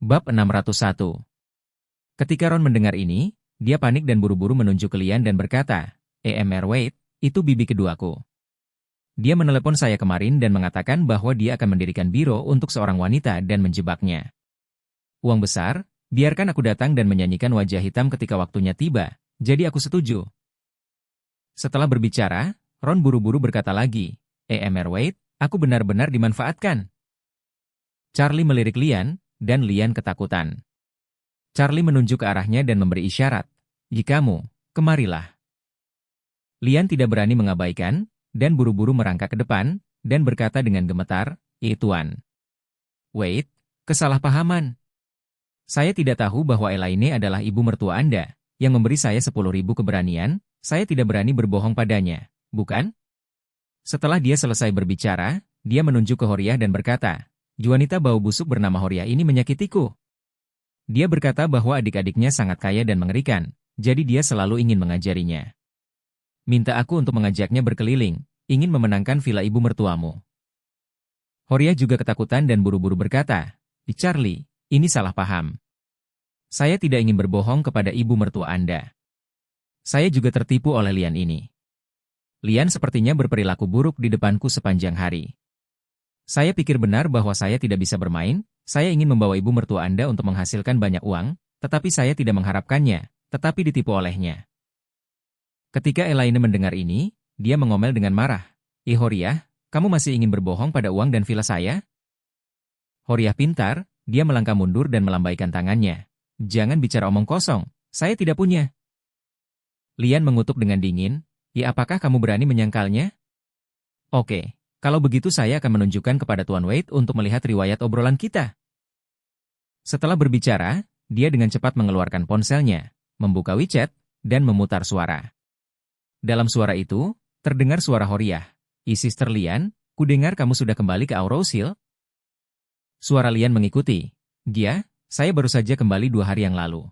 Bab 601. Ketika Ron mendengar ini, dia panik dan buru-buru menunjuk ke Lian dan berkata, "EMR Wade, itu bibi keduaku. Dia menelepon saya kemarin dan mengatakan bahwa dia akan mendirikan biro untuk seorang wanita dan menjebaknya. Uang besar, biarkan aku datang dan menyanyikan wajah hitam ketika waktunya tiba, jadi aku setuju." Setelah berbicara, Ron buru-buru berkata lagi, "EMR Wade, aku benar-benar dimanfaatkan." Charlie melirik Lian, dan Lian ketakutan. Charlie menunjuk ke arahnya dan memberi isyarat, "Jikamu, kemarilah." Lian tidak berani mengabaikan, dan buru-buru merangkak ke depan, dan berkata dengan gemetar, Tuan Wade, kesalahpahaman. Saya tidak tahu bahwa Elaine adalah ibu mertua Anda, yang memberi saya 10.000 keberanian, saya tidak berani berbohong padanya, bukan?" Setelah dia selesai berbicara, dia menunjuk ke Horiah dan berkata, "Wanita bau busuk bernama Horiah ini menyakitiku." Dia berkata bahwa adik-adiknya sangat kaya dan mengerikan, jadi dia selalu ingin mengajarinya. "Minta aku untuk mengajaknya berkeliling, ingin memenangkan villa ibu mertuamu." Horiah juga ketakutan dan buru-buru berkata, "Charlie, ini salah paham. Saya tidak ingin berbohong kepada ibu mertua Anda. Saya juga tertipu oleh Lian ini. Lian sepertinya berperilaku buruk di depanku sepanjang hari. Saya pikir benar bahwa saya tidak bisa bermain, saya ingin membawa ibu mertua Anda untuk menghasilkan banyak uang, tetapi saya tidak mengharapkannya, tetapi ditipu olehnya." Ketika Elaine mendengar ini, dia mengomel dengan marah, Horiah, kamu masih ingin berbohong pada uang dan villa saya?" Horiah pintar, dia melangkah mundur dan melambaikan tangannya. "Jangan bicara omong kosong, saya tidak punya." Lian mengutuk dengan dingin, apakah kamu berani menyangkalnya?" "Oke. Kalau begitu saya akan menunjukkan kepada Tuan Wade untuk melihat riwayat obrolan kita." Setelah berbicara, dia dengan cepat mengeluarkan ponselnya, membuka WeChat, dan memutar suara. Dalam suara itu, terdengar suara Horiah, "Sister Lian, kudengar kamu sudah kembali ke Aurous Hill?" Suara Lian mengikuti, Saya baru saja kembali 2 hari yang lalu."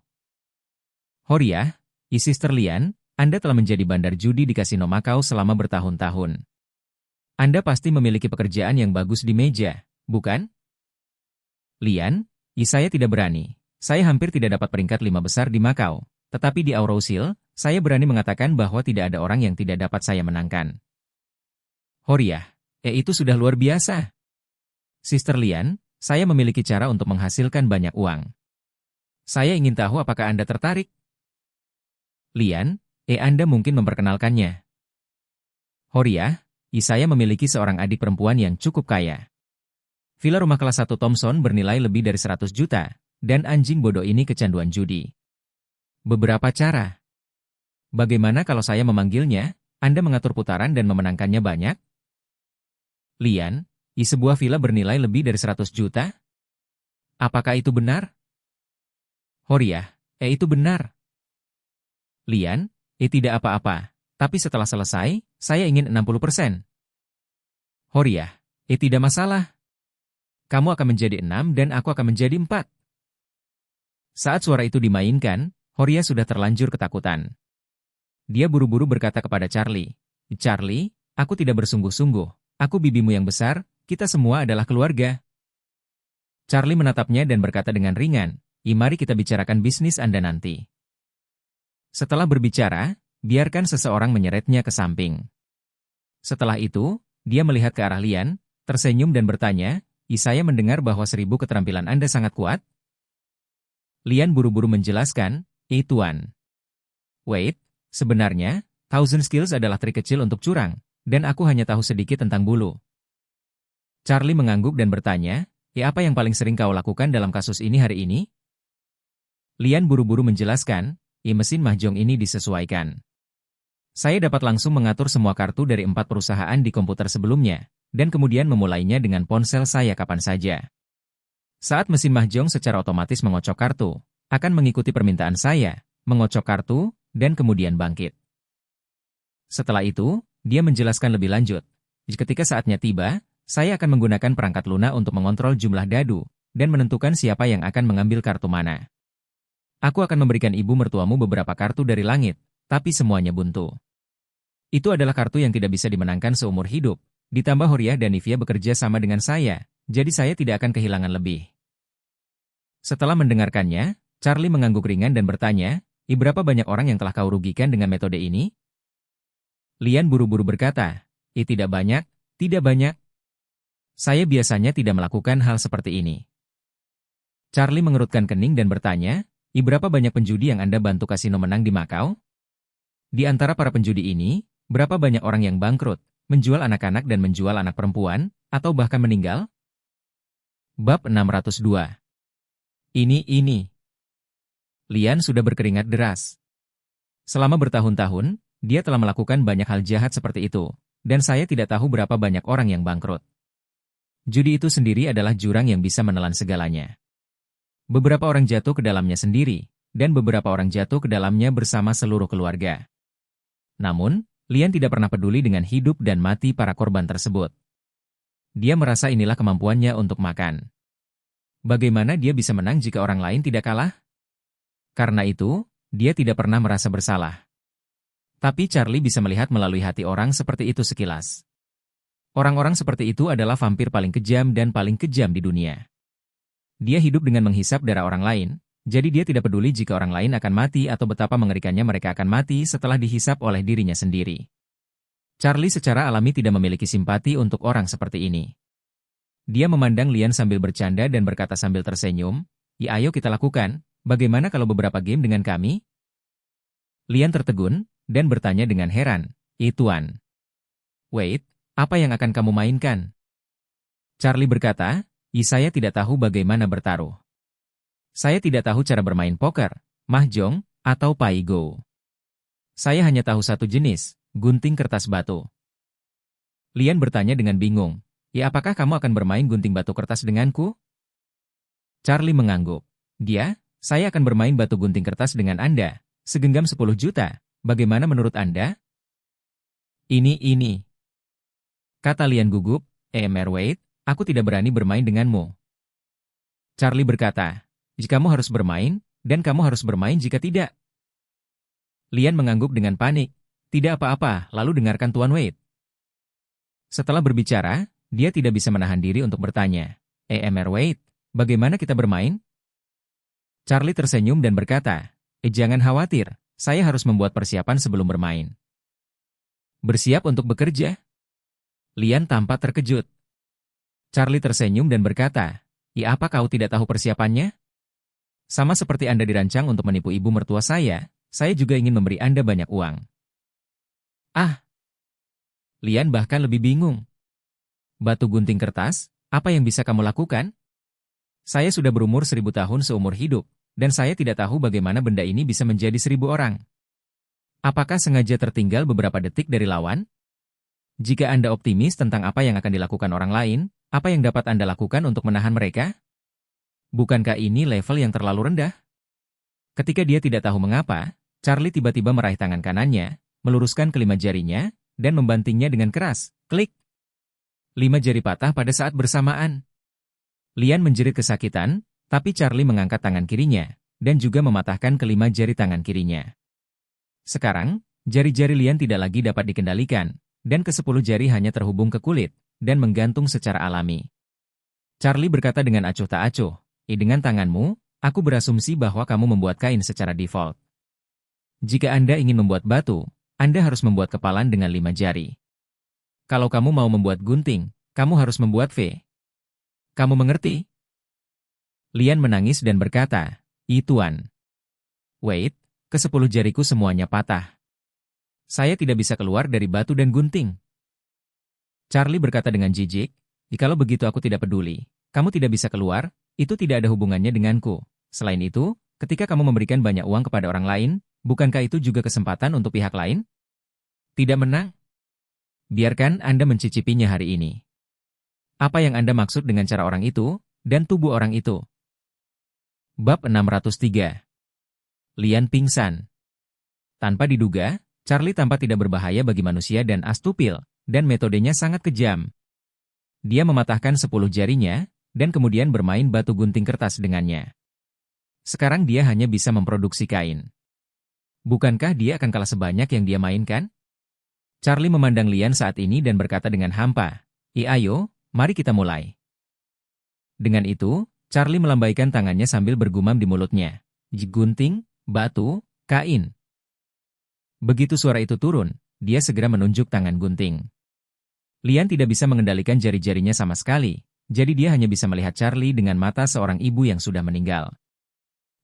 "Horiah, Sister Lian, Anda telah menjadi bandar judi di kasino Macau selama bertahun-tahun. Anda pasti memiliki pekerjaan yang bagus di meja, bukan?" "Lian, saya tidak berani. Saya hampir tidak dapat peringkat 5 besar di Macau. Tetapi di Aurous Hill, saya berani mengatakan bahwa tidak ada orang yang tidak dapat saya menangkan." "Horiah, itu sudah luar biasa. Sister Lian, saya memiliki cara untuk menghasilkan banyak uang. Saya ingin tahu apakah Anda tertarik?" "Lian, Anda mungkin memperkenalkannya." "Horiah, saya memiliki seorang adik perempuan yang cukup kaya. Villa rumah kelas 1 Thompson bernilai lebih dari 100 juta, dan anjing bodoh ini kecanduan judi. Beberapa cara. Bagaimana kalau saya memanggilnya, Anda mengatur putaran dan memenangkannya banyak?" "Lian, sebuah villa bernilai lebih dari 100 juta? Apakah itu benar?" "Horiah, itu benar." "Lian, tidak apa-apa. Tapi setelah selesai, saya ingin 60%. "Horiah, tidak masalah. Kamu akan menjadi 6 dan aku akan menjadi 4. Saat suara itu dimainkan, Horiah sudah terlanjur ketakutan. Dia buru-buru berkata kepada Charlie, "Charlie, aku tidak bersungguh-sungguh. Aku bibimu yang besar, kita semua adalah keluarga." Charlie menatapnya dan berkata dengan ringan, "Mari kita bicarakan bisnis Anda nanti." Setelah berbicara, biarkan seseorang menyeretnya ke samping. Setelah itu, dia melihat ke arah Lian, tersenyum dan bertanya, "Saya mendengar bahwa 1000 keterampilan Anda sangat kuat?" Lian buru-buru menjelaskan, Tuan Wade, sebenarnya, 1000 skills adalah trik kecil untuk curang, dan aku hanya tahu sedikit tentang bulu." Charlie mengangguk dan bertanya, "Apa yang paling sering kau lakukan dalam kasus ini hari ini?" Lian buru-buru menjelaskan, mesin mahjong ini disesuaikan. Saya dapat langsung mengatur semua kartu dari 4 perusahaan di komputer sebelumnya, dan kemudian memulainya dengan ponsel saya kapan saja. Saat mesin mahjong secara otomatis mengocok kartu, akan mengikuti permintaan saya, mengocok kartu, dan kemudian bangkit. Setelah itu, dia menjelaskan lebih lanjut. Ketika saatnya tiba, saya akan menggunakan perangkat lunak untuk mengontrol jumlah dadu, dan menentukan siapa yang akan mengambil kartu mana. Aku akan memberikan ibu mertuamu beberapa kartu dari langit, tapi semuanya buntu. Itu adalah kartu yang tidak bisa dimenangkan seumur hidup, ditambah Horiah dan Nivea bekerja sama dengan saya, jadi saya tidak akan kehilangan lebih. Setelah mendengarkannya, Charlie mengangguk ringan dan bertanya, berapa banyak orang yang telah kau rugikan dengan metode ini? Lian buru-buru berkata, tidak banyak, tidak banyak. Saya biasanya tidak melakukan hal seperti ini. Charlie mengerutkan kening dan bertanya, berapa banyak penjudi yang Anda bantu kasino menang di Macau? Di antara para penjudi ini, berapa banyak orang yang bangkrut, menjual anak-anak dan menjual anak perempuan, atau bahkan meninggal? Bab 602. Ini. Lian sudah berkeringat deras. Selama bertahun-tahun, dia telah melakukan banyak hal jahat seperti itu, dan saya tidak tahu berapa banyak orang yang bangkrut. Judi itu sendiri adalah jurang yang bisa menelan segalanya. Beberapa orang jatuh ke dalamnya sendiri, dan beberapa orang jatuh ke dalamnya bersama seluruh keluarga. Namun, Lian tidak pernah peduli dengan hidup dan mati para korban tersebut. Dia merasa inilah kemampuannya untuk makan. Bagaimana dia bisa menang jika orang lain tidak kalah? Karena itu, dia tidak pernah merasa bersalah. Tapi Charlie bisa melihat melalui hati orang seperti itu sekilas. Orang-orang seperti itu adalah vampir paling kejam dan paling kejam di dunia. Dia hidup dengan menghisap darah orang lain, jadi dia tidak peduli jika orang lain akan mati atau betapa mengerikannya mereka akan mati setelah dihisap oleh dirinya sendiri. Charlie secara alami tidak memiliki simpati untuk orang seperti ini. Dia memandang Lian sambil bercanda dan berkata sambil tersenyum, ayo kita lakukan, bagaimana kalau beberapa game dengan kami? Lian tertegun, dan bertanya dengan heran, Tuan. Wait, apa yang akan kamu mainkan? Charlie berkata, saya tidak tahu bagaimana bertaruh. Saya tidak tahu cara bermain poker, mahjong, atau paigo. Saya hanya tahu satu jenis, gunting kertas batu. Lian bertanya dengan bingung, apakah kamu akan bermain gunting batu kertas denganku? Charlie mengangguk. Saya akan bermain batu gunting kertas dengan Anda, segenggam 10 juta. Bagaimana menurut Anda? Ini. Kata Lian gugup, Wait, aku tidak berani bermain denganmu. Charlie berkata, jika kamu harus bermain, dan kamu harus bermain jika tidak. Lian mengangguk dengan panik. Tidak apa-apa, lalu dengarkan Tuan Wade. Setelah berbicara, dia tidak bisa menahan diri untuk bertanya, Wade, bagaimana kita bermain? Charlie tersenyum dan berkata, jangan khawatir, saya harus membuat persiapan sebelum bermain. Bersiap untuk bekerja? Lian tampak terkejut. Charlie tersenyum dan berkata, apa kau tidak tahu persiapannya? Sama seperti Anda dirancang untuk menipu ibu mertua saya juga ingin memberi Anda banyak uang. Lian bahkan lebih bingung. Batu gunting kertas, apa yang bisa kamu lakukan? Saya sudah berumur 1000 tahun seumur hidup, dan saya tidak tahu bagaimana benda ini bisa menjadi 1000 orang. Apakah sengaja tertinggal beberapa detik dari lawan? Jika Anda optimis tentang apa yang akan dilakukan orang lain, apa yang dapat Anda lakukan untuk menahan mereka? Bukankah ini level yang terlalu rendah? Ketika dia tidak tahu mengapa, Charlie tiba-tiba meraih tangan kanannya, meluruskan kelima jarinya, dan membantingnya dengan keras. Klik! 5 jari patah pada saat bersamaan. Lian menjerit kesakitan, tapi Charlie mengangkat tangan kirinya, dan juga mematahkan kelima jari tangan kirinya. Sekarang, jari-jari Lian tidak lagi dapat dikendalikan, dan ke-10 jari hanya terhubung ke kulit, dan menggantung secara alami. Charlie berkata dengan acuh tak acuh, dengan tanganmu, aku berasumsi bahwa kamu membuat kain secara default. Jika Anda ingin membuat batu, Anda harus membuat kepalan dengan 5 jari. Kalau kamu mau membuat gunting, kamu harus membuat V. Kamu mengerti? Lian menangis dan berkata, Tuan. Wait, ke-10 jariku semuanya patah. Saya tidak bisa keluar dari batu dan gunting. Charlie berkata dengan jijik, jikalau begitu aku tidak peduli. Kamu tidak bisa keluar, itu tidak ada hubungannya denganku. Selain itu, ketika kamu memberikan banyak uang kepada orang lain, bukankah itu juga kesempatan untuk pihak lain? Tidak menang? Biarkan Anda mencicipinya hari ini. Apa yang Anda maksud dengan cara orang itu, dan tubuh orang itu? Bab 603. Lian pingsan. Tanpa diduga, Charlie tampak tidak berbahaya bagi manusia dan astupil, dan metodenya sangat kejam. Dia mematahkan 10 jarinya, dan kemudian bermain batu gunting kertas dengannya. Sekarang dia hanya bisa memproduksi kain. Bukankah dia akan kalah sebanyak yang dia mainkan? Charlie memandang Lian saat ini dan berkata dengan hampa, ayo, mari kita mulai. Dengan itu, Charlie melambaikan tangannya sambil bergumam di mulutnya. Gunting, batu, kain. Begitu suara itu turun, dia segera menunjuk tangan gunting. Lian tidak bisa mengendalikan jari-jarinya sama sekali, jadi dia hanya bisa melihat Charlie dengan mata seorang ibu yang sudah meninggal.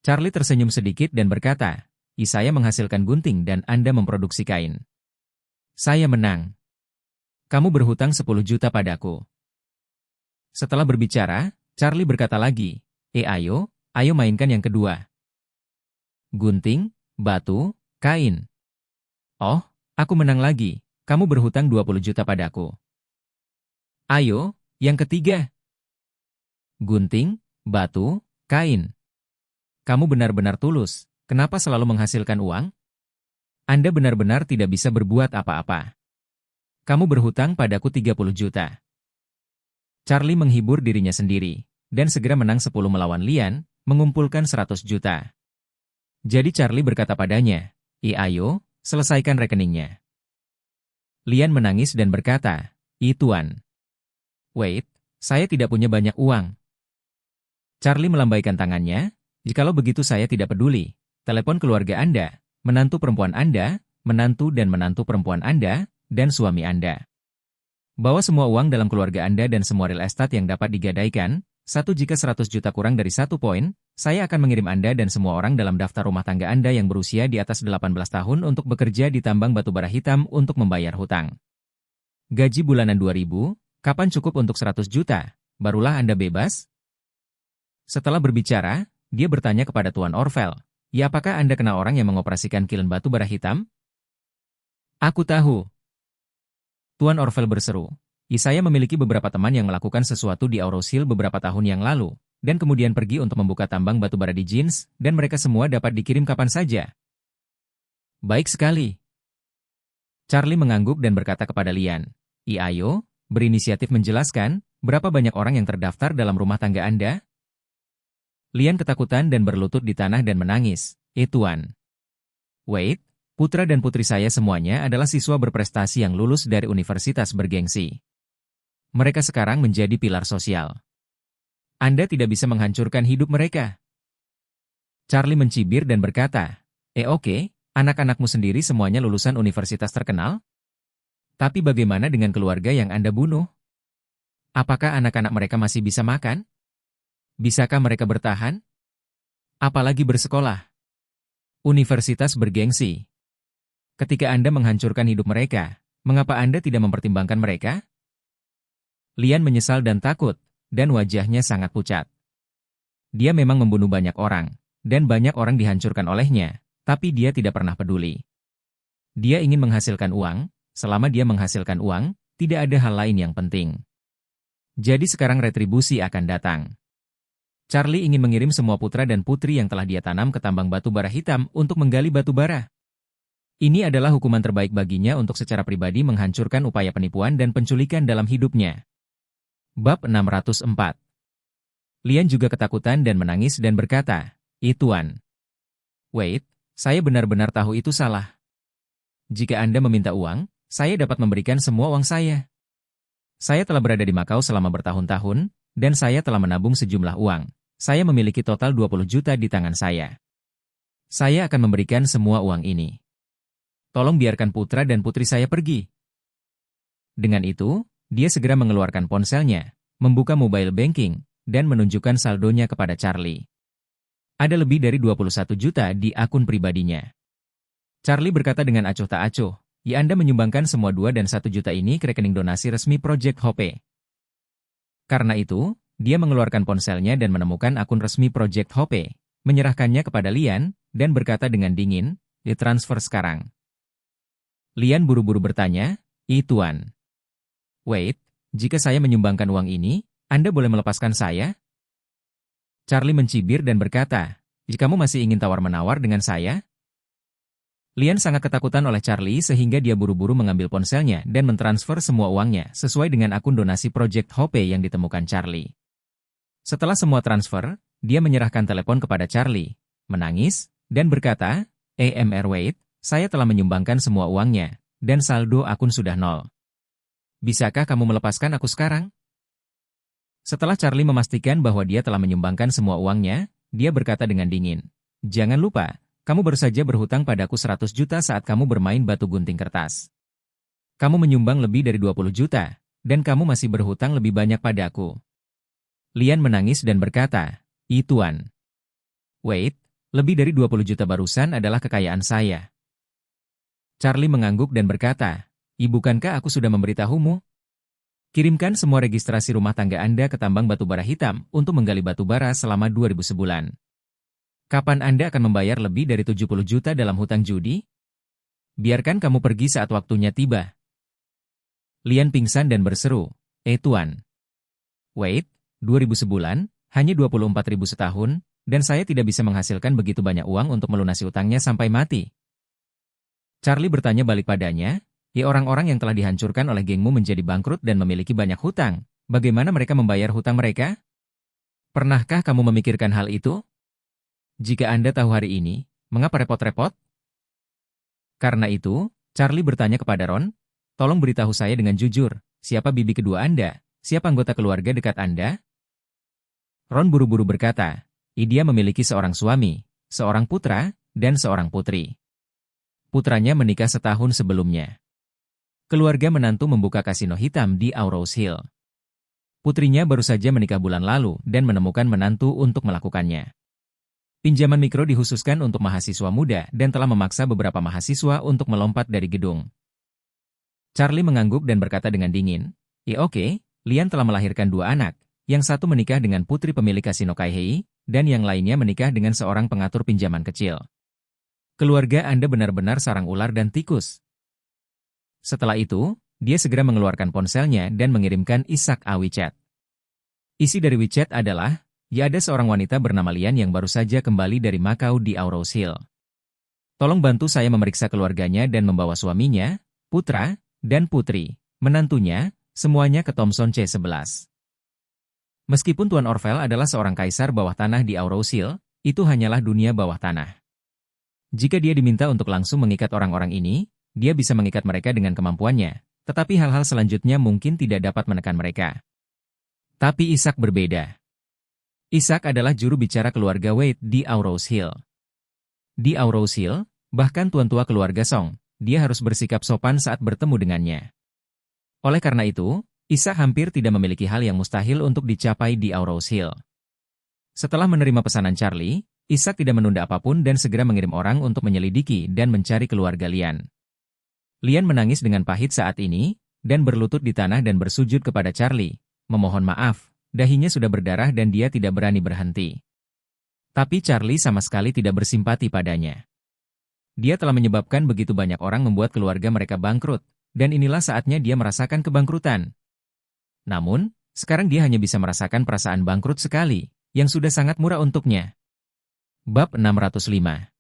Charlie tersenyum sedikit dan berkata, saya menghasilkan gunting dan Anda memproduksi kain. Saya menang. Kamu berhutang 10 juta padaku. Setelah berbicara, Charlie berkata lagi, ayo mainkan yang kedua. Gunting, batu, kain. Oh, aku menang lagi, kamu berhutang 20 juta padaku. Ayo, yang ketiga. Gunting, batu, kain. Kamu benar-benar tulus, kenapa selalu menghasilkan uang? Anda benar-benar tidak bisa berbuat apa-apa. Kamu berhutang padaku 30 juta. Charlie menghibur dirinya sendiri, dan segera menang 10 melawan Lian, mengumpulkan 100 juta. Jadi Charlie berkata padanya, ayo, selesaikan rekeningnya. Lian menangis dan berkata, Tuan. Wait, saya tidak punya banyak uang. Charlie melambaikan tangannya, jikalau begitu saya tidak peduli. Telepon keluarga Anda, menantu perempuan Anda, menantu dan menantu perempuan Anda, dan suami Anda. Bawa semua uang dalam keluarga Anda dan semua real estate yang dapat digadaikan, jika 100 juta kurang dari 1 poin, saya akan mengirim Anda dan semua orang dalam daftar rumah tangga Anda yang berusia di atas 18 tahun untuk bekerja di tambang batubara hitam untuk membayar hutang. Gaji bulanan 2.000, kapan cukup untuk 100 juta? Barulah Anda bebas? Setelah berbicara, dia bertanya kepada Tuan Orvel, apakah Anda kenal orang yang mengoperasikan kilen batubara hitam? Aku tahu. Tuan Orvel berseru, saya memiliki beberapa teman yang melakukan sesuatu di Aurosil beberapa tahun yang lalu, dan kemudian pergi untuk membuka tambang batubara di Jeans, dan mereka semua dapat dikirim kapan saja. Baik sekali. Charlie mengangguk dan berkata kepada Lian, ayo, berinisiatif menjelaskan, berapa banyak orang yang terdaftar dalam rumah tangga Anda? Lian ketakutan dan berlutut di tanah dan menangis, Tuan. Wait. Putra dan putri saya semuanya adalah siswa berprestasi yang lulus dari universitas bergengsi. Mereka sekarang menjadi pilar sosial. Anda tidak bisa menghancurkan hidup mereka. Charlie mencibir dan berkata, oke, anak-anakmu sendiri semuanya lulusan universitas terkenal? Tapi bagaimana dengan keluarga yang Anda bunuh? Apakah anak-anak mereka masih bisa makan? Bisakah mereka bertahan? Apalagi bersekolah? Universitas bergengsi. Ketika Anda menghancurkan hidup mereka, mengapa Anda tidak mempertimbangkan mereka? Lian menyesal dan takut, dan wajahnya sangat pucat. Dia memang membunuh banyak orang, dan banyak orang dihancurkan olehnya, tapi dia tidak pernah peduli. Dia ingin menghasilkan uang, selama dia menghasilkan uang, tidak ada hal lain yang penting. Jadi sekarang retribusi akan datang. Charlie ingin mengirim semua putra dan putri yang telah dia tanam ke tambang batu bara hitam untuk menggali batu bara. Ini adalah hukuman terbaik baginya untuk secara pribadi menghancurkan upaya penipuan dan penculikan dalam hidupnya. Bab 604. Lian juga ketakutan dan menangis dan berkata, Tuan. Wait, saya benar-benar tahu itu salah. Jika Anda meminta uang, saya dapat memberikan semua uang saya. Saya telah berada di Makau selama bertahun-tahun, dan saya telah menabung sejumlah uang. Saya memiliki total 20 juta di tangan saya. Saya akan memberikan semua uang ini. Tolong biarkan putra dan putri saya pergi. Dengan itu, dia segera mengeluarkan ponselnya, membuka mobile banking, dan menunjukkan saldonya kepada Charlie. Ada lebih dari 21 juta di akun pribadinya. Charlie berkata dengan acuh tak acuh, Anda menyumbangkan semua 2 dan 1 juta ini ke rekening donasi resmi Project Hope. Karena itu, dia mengeluarkan ponselnya dan menemukan akun resmi Project Hope, menyerahkannya kepada Lian, dan berkata dengan dingin, ditransfer sekarang. Lian buru-buru bertanya, Tuan. Wait, jika saya menyumbangkan uang ini, Anda boleh melepaskan saya? Charlie mencibir dan berkata, jika kamu masih ingin tawar-menawar dengan saya? Lian sangat ketakutan oleh Charlie sehingga dia buru-buru mengambil ponselnya dan mentransfer semua uangnya sesuai dengan akun donasi Project Hope yang ditemukan Charlie. Setelah semua transfer, dia menyerahkan telepon kepada Charlie, menangis, dan berkata, Wait, saya telah menyumbangkan semua uangnya, dan saldo akun sudah 0. Bisakah kamu melepaskan aku sekarang? Setelah Charlie memastikan bahwa dia telah menyumbangkan semua uangnya, dia berkata dengan dingin, "Jangan lupa, kamu baru saja berhutang padaku 100 juta saat kamu bermain batu gunting kertas. Kamu menyumbang lebih dari 20 juta, dan kamu masih berhutang lebih banyak padaku." Lian menangis dan berkata, Tuan. Wait, lebih dari 20 juta barusan adalah kekayaan saya." Charlie mengangguk dan berkata, Bukankah aku sudah memberitahumu? Kirimkan semua registrasi rumah tangga Anda ke tambang batubara hitam untuk menggali batubara selama 2000 sebulan. Kapan Anda akan membayar lebih dari 70 juta dalam hutang judi? Biarkan kamu pergi saat waktunya tiba. Lian pingsan dan berseru, Tuan. Wait, 2000 sebulan, hanya 24.000 setahun, dan saya tidak bisa menghasilkan begitu banyak uang untuk melunasi utangnya sampai mati. Charlie bertanya balik padanya, orang-orang yang telah dihancurkan oleh gengmu menjadi bangkrut dan memiliki banyak hutang, bagaimana mereka membayar hutang mereka? Pernahkah kamu memikirkan hal itu? Jika Anda tahu hari ini, mengapa repot-repot? Karena itu, Charlie bertanya kepada Ron, tolong beritahu saya dengan jujur, siapa bibi kedua Anda? Siapa anggota keluarga dekat Anda? Ron buru-buru berkata, dia memiliki seorang suami, seorang putra, dan seorang putri. Putranya menikah setahun sebelumnya. Keluarga menantu membuka kasino hitam di Aurous Hill. Putrinya baru saja menikah bulan lalu dan menemukan menantu untuk melakukannya. Pinjaman mikro dikhususkan untuk mahasiswa muda dan telah memaksa beberapa mahasiswa untuk melompat dari gedung. Charlie mengangguk dan berkata dengan dingin, oke, Lian telah melahirkan 2 anak, yang satu menikah dengan putri pemilik kasino Kaihei, dan yang lainnya menikah dengan seorang pengatur pinjaman kecil. Keluarga Anda benar-benar sarang ular dan tikus. Setelah itu, dia segera mengeluarkan ponselnya dan mengirimkan Ishak a WeChat. Isi dari WeChat adalah, ada seorang wanita bernama Lian yang baru saja kembali dari Macau di Aurous Hill. Tolong bantu saya memeriksa keluarganya dan membawa suaminya, putra, dan putri, menantunya, semuanya ke Thomson C11. Meskipun Tuan Orville adalah seorang kaisar bawah tanah di Aurous Hill, itu hanyalah dunia bawah tanah. Jika dia diminta untuk langsung mengikat orang-orang ini, dia bisa mengikat mereka dengan kemampuannya, tetapi hal-hal selanjutnya mungkin tidak dapat menekan mereka. Tapi Ishak berbeda. Ishak adalah juru bicara keluarga Wade di Aurous Hill. Di Aurous Hill, bahkan tuan tua keluarga Song, dia harus bersikap sopan saat bertemu dengannya. Oleh karena itu, Ishak hampir tidak memiliki hal yang mustahil untuk dicapai di Aurous Hill. Setelah menerima pesanan Charlie, Ishak tidak menunda apapun dan segera mengirim orang untuk menyelidiki dan mencari keluarga Lian. Lian menangis dengan pahit saat ini, dan berlutut di tanah dan bersujud kepada Charlie, memohon maaf, dahinya sudah berdarah dan dia tidak berani berhenti. Tapi Charlie sama sekali tidak bersimpati padanya. Dia telah menyebabkan begitu banyak orang membuat keluarga mereka bangkrut, dan inilah saatnya dia merasakan kebangkrutan. Namun, sekarang dia hanya bisa merasakan perasaan bangkrut sekali, yang sudah sangat murah untuknya. Bab 605.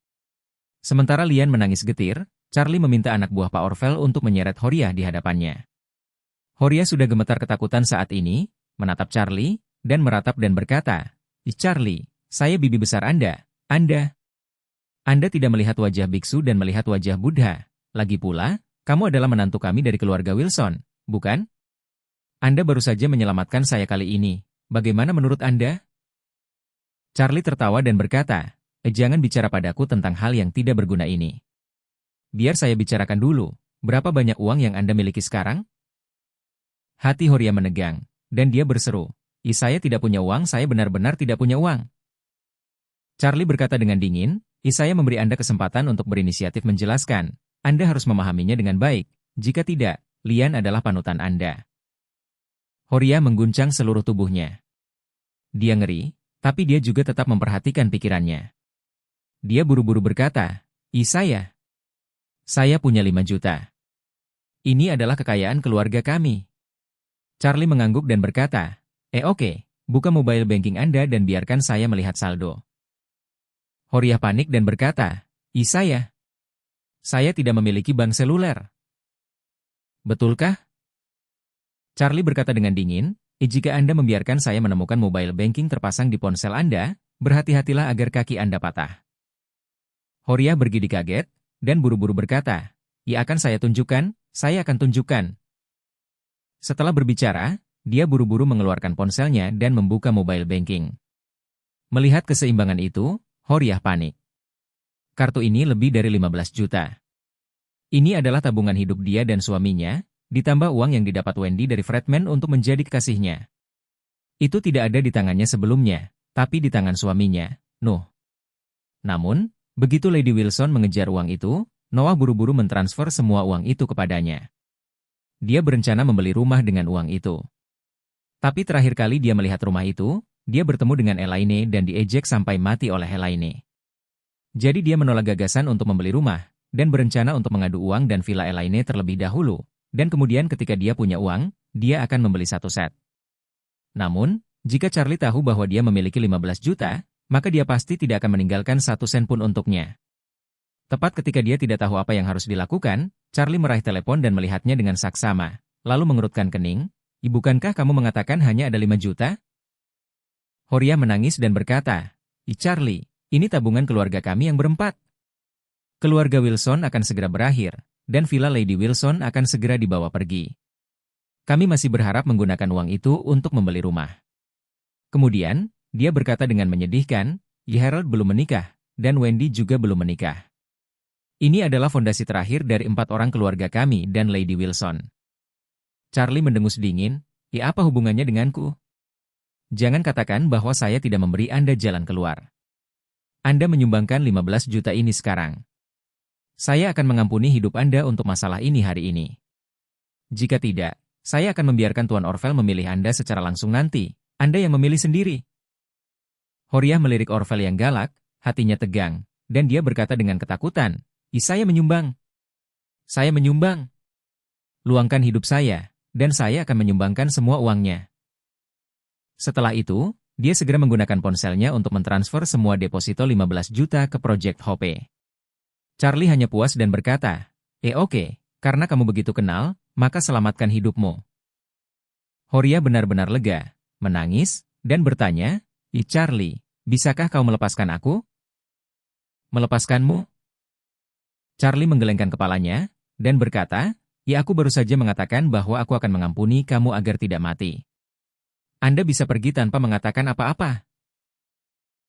Sementara Lian menangis getir, Charlie meminta anak buah Pak Orville untuk menyeret Horia di hadapannya. Horia sudah gemetar ketakutan saat ini, menatap Charlie, dan meratap dan berkata, Charlie, saya bibi besar Anda. Anda tidak melihat wajah biksu dan melihat wajah Buddha. Lagi pula, kamu adalah menantu kami dari keluarga Wilson, bukan? Anda baru saja menyelamatkan saya kali ini. Bagaimana menurut Anda? Charlie tertawa dan berkata, jangan bicara padaku tentang hal yang tidak berguna ini. Biar saya bicarakan dulu, berapa banyak uang yang Anda miliki sekarang? Hati Horia menegang, dan dia berseru, saya tidak punya uang, saya benar-benar tidak punya uang. Charlie berkata dengan dingin, saya memberi Anda kesempatan untuk berinisiatif menjelaskan. Anda harus memahaminya dengan baik, jika tidak, Lian adalah panutan Anda. Horia mengguncang seluruh tubuhnya. Dia ngeri, tapi dia juga tetap memperhatikan pikirannya. Dia buru-buru berkata, Saya punya 5 juta. Ini adalah kekayaan keluarga kami. Charlie mengangguk dan berkata, oke, buka mobile banking Anda dan biarkan saya melihat saldo. Horia panik dan berkata, saya tidak memiliki bank seluler. Betulkah? Charlie berkata dengan dingin, jika Anda membiarkan saya menemukan mobile banking terpasang di ponsel Anda, berhati-hatilah agar kaki Anda patah. Horia bergidik kaget, dan buru-buru berkata, saya akan tunjukkan. Setelah berbicara, dia buru-buru mengeluarkan ponselnya dan membuka mobile banking. Melihat keseimbangan itu, Horiah panik. Kartu ini lebih dari 15 juta. Ini adalah tabungan hidup dia dan suaminya, ditambah uang yang didapat Wendy dari Fredman untuk menjadi kekasihnya. Itu tidak ada di tangannya sebelumnya, tapi di tangan suaminya, Noh. Namun, begitu Lady Wilson mengejar uang itu, Noah buru-buru mentransfer semua uang itu kepadanya. Dia berencana membeli rumah dengan uang itu. Tapi terakhir kali dia melihat rumah itu, dia bertemu dengan Elaine dan diejek sampai mati oleh Elaine. Jadi dia menolak gagasan untuk membeli rumah, dan berencana untuk mengadu uang dan villa Elaine terlebih dahulu, dan kemudian ketika dia punya uang, dia akan membeli satu set. Namun, jika Charlie tahu bahwa dia memiliki 15 juta, maka dia pasti tidak akan meninggalkan satu sen pun untuknya. Tepat ketika dia tidak tahu apa yang harus dilakukan, Charlie meraih telepon dan melihatnya dengan saksama, lalu mengerutkan kening, "Bukankah kamu mengatakan hanya ada 5 juta? Horiah menangis dan berkata, Charlie, ini tabungan keluarga kami yang berempat. Keluarga Wilson akan segera berakhir, dan villa Lady Wilson akan segera dibawa pergi. Kami masih berharap menggunakan uang itu untuk membeli rumah." Kemudian, dia berkata dengan menyedihkan, Harold belum menikah, dan Wendy juga belum menikah. Ini adalah fondasi terakhir dari 4 orang keluarga kami dan Lady Wilson. Charlie mendengus dingin, apa hubungannya denganku? Jangan katakan bahwa saya tidak memberi Anda jalan keluar. Anda menyumbangkan 15 juta ini sekarang. Saya akan mengampuni hidup Anda untuk masalah ini hari ini. Jika tidak, saya akan membiarkan Tuan Orville memilih Anda secara langsung nanti. Anda yang memilih sendiri. Horiah melirik Orville yang galak, hatinya tegang, dan dia berkata dengan ketakutan, Saya menyumbang. Saya menyumbang. Luangkan hidup saya, dan saya akan menyumbangkan semua uangnya. Setelah itu, dia segera menggunakan ponselnya untuk mentransfer semua deposito 15 juta ke Project Hope. Charlie hanya puas dan berkata, oke, karena kamu begitu kenal, maka selamatkan hidupmu. Horiah benar-benar lega, menangis, dan bertanya, Charlie, bisakah kau melepaskan aku? Melepaskanmu? Charlie menggelengkan kepalanya, dan berkata, aku baru saja mengatakan bahwa aku akan mengampuni kamu agar tidak mati. Anda bisa pergi tanpa mengatakan apa-apa.